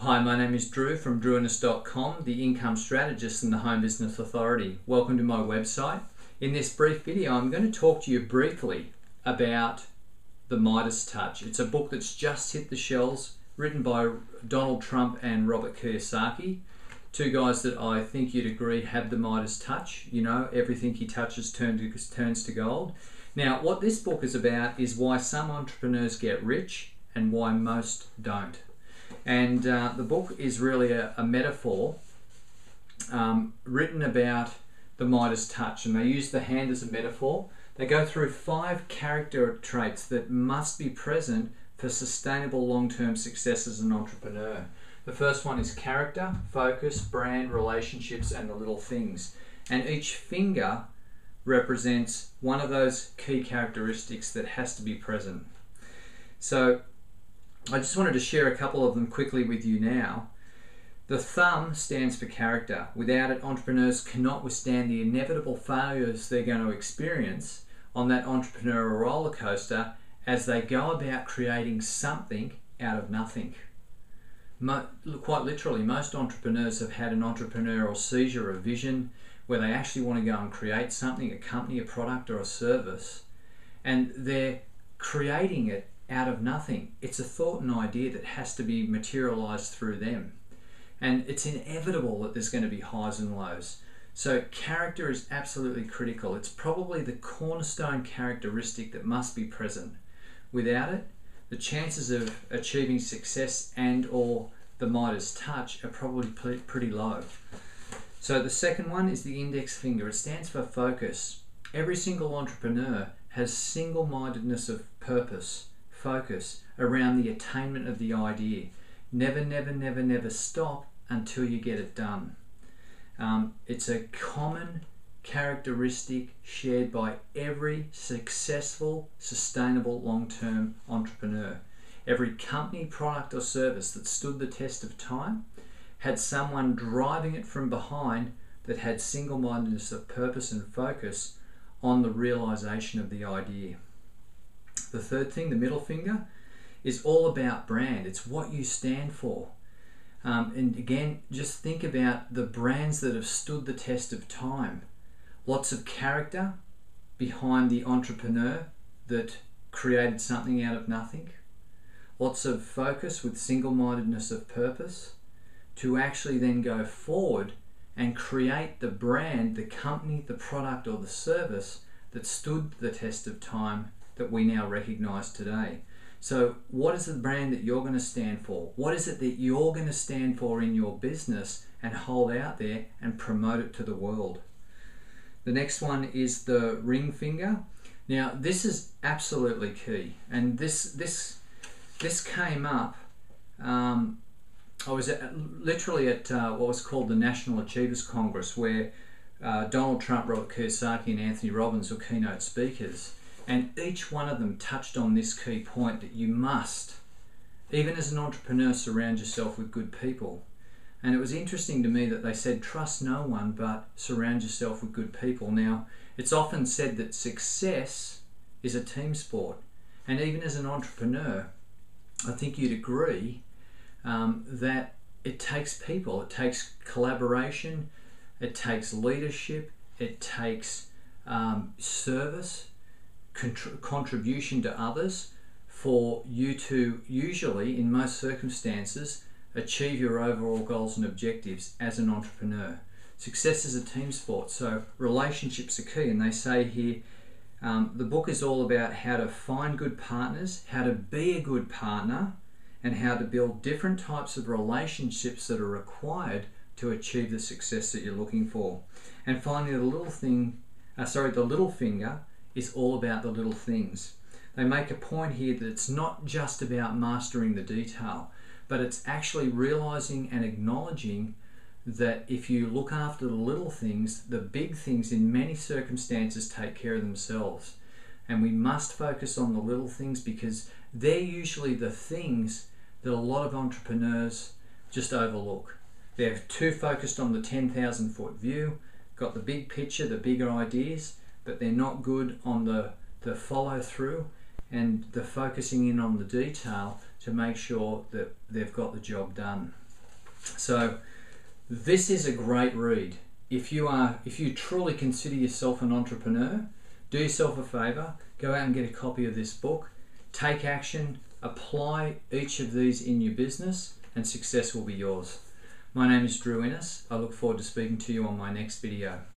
Hi, my name is Drew from drewinvest.com, the income strategist and the home business authority. Welcome to my website. In this brief video, I'm going to talk to you briefly about the Midas Touch. It's a book that's just hit the shelves, written by Donald Trump and Robert Kiyosaki, two guys that I think you'd agree have the Midas Touch. You know, everything he touches turns to gold. Now, what this book is about is why some entrepreneurs get rich and why most don't. And the book is really a metaphor written about the Midas Touch, and they use the hand as a metaphor. They go through 5 character traits that must be present for sustainable long-term success as an entrepreneur. The first one is character, focus, brand, relationships, and the little things. And each finger represents one of those key characteristics that has to be present. So I just wanted to share a couple of them quickly with you now. The thumb stands for character. Without it, entrepreneurs cannot withstand the inevitable failures they're going to experience on that entrepreneurial roller coaster as they go about creating something out of nothing. Quite literally, most entrepreneurs have had an entrepreneurial seizure of vision where they actually want to go and create something, a company, a product, or a service, and they're creating it out of nothing. It's a thought and idea that has to be materialized through them. And it's inevitable that there's going to be highs and lows. So character is absolutely critical. It's probably the cornerstone characteristic that must be present. Without it, the chances of achieving success and or the Midas Touch are probably pretty low. So the second one is the index finger. It stands for focus. Every single entrepreneur has single-mindedness of purpose, focus around the attainment of the idea. Never stop until you get it done. It's a common characteristic shared by every successful, sustainable, long-term entrepreneur. Every company, product, or service that stood the test of time had someone driving it from behind that had single-mindedness of purpose and focus on the realization of the idea. The third thing, the middle finger, is all about brand. It's what you stand for. And again, just think about the brands that have stood the test of time. Lots of character behind the entrepreneur that created something out of nothing. Lots of focus with single-mindedness of purpose to actually then go forward and create the brand, the company, the product, or the service that stood the test of time that we now recognize today. So what is the brand that you're going to stand for? What is it that you're going to stand for in your business and hold out there and promote it to the world? The next one is the ring finger. Now this is absolutely key, and this came up. I was literally at what was called the National Achievers Congress, where Donald Trump, Robert Kiyosaki, and Anthony Robbins were keynote speakers. And each one of them touched on this key point that you must, even as an entrepreneur, surround yourself with good people. And it was interesting to me that they said, trust no one, but surround yourself with good people. Now, it's often said that success is a team sport. And even as an entrepreneur, I think you'd agree that it takes people, it takes collaboration, it takes leadership, it takes service, contribution to others for you to usually, in most circumstances, achieve your overall goals and objectives as an entrepreneur. Success is a team sport, so relationships are key. And they say here, the book is all about how to find good partners, how to be a good partner, and how to build different types of relationships that are required to achieve the success that you're looking for. And finally, the little finger is all about the little things. They make a point here that it's not just about mastering the detail, but it's actually realizing and acknowledging that if you look after the little things, the big things in many circumstances take care of themselves. And we must focus on the little things because they're usually the things that a lot of entrepreneurs just overlook. They're too focused on the 10,000 foot view, got the big picture, the bigger ideas, but they're not good on the follow through and the focusing in on the detail to make sure that they've got the job done. So this is a great read. If you truly consider yourself an entrepreneur, do yourself a favor, go out and get a copy of this book, take action, apply each of these in your business, and success will be yours. My name is Drew Innes. I look forward to speaking to you on my next video.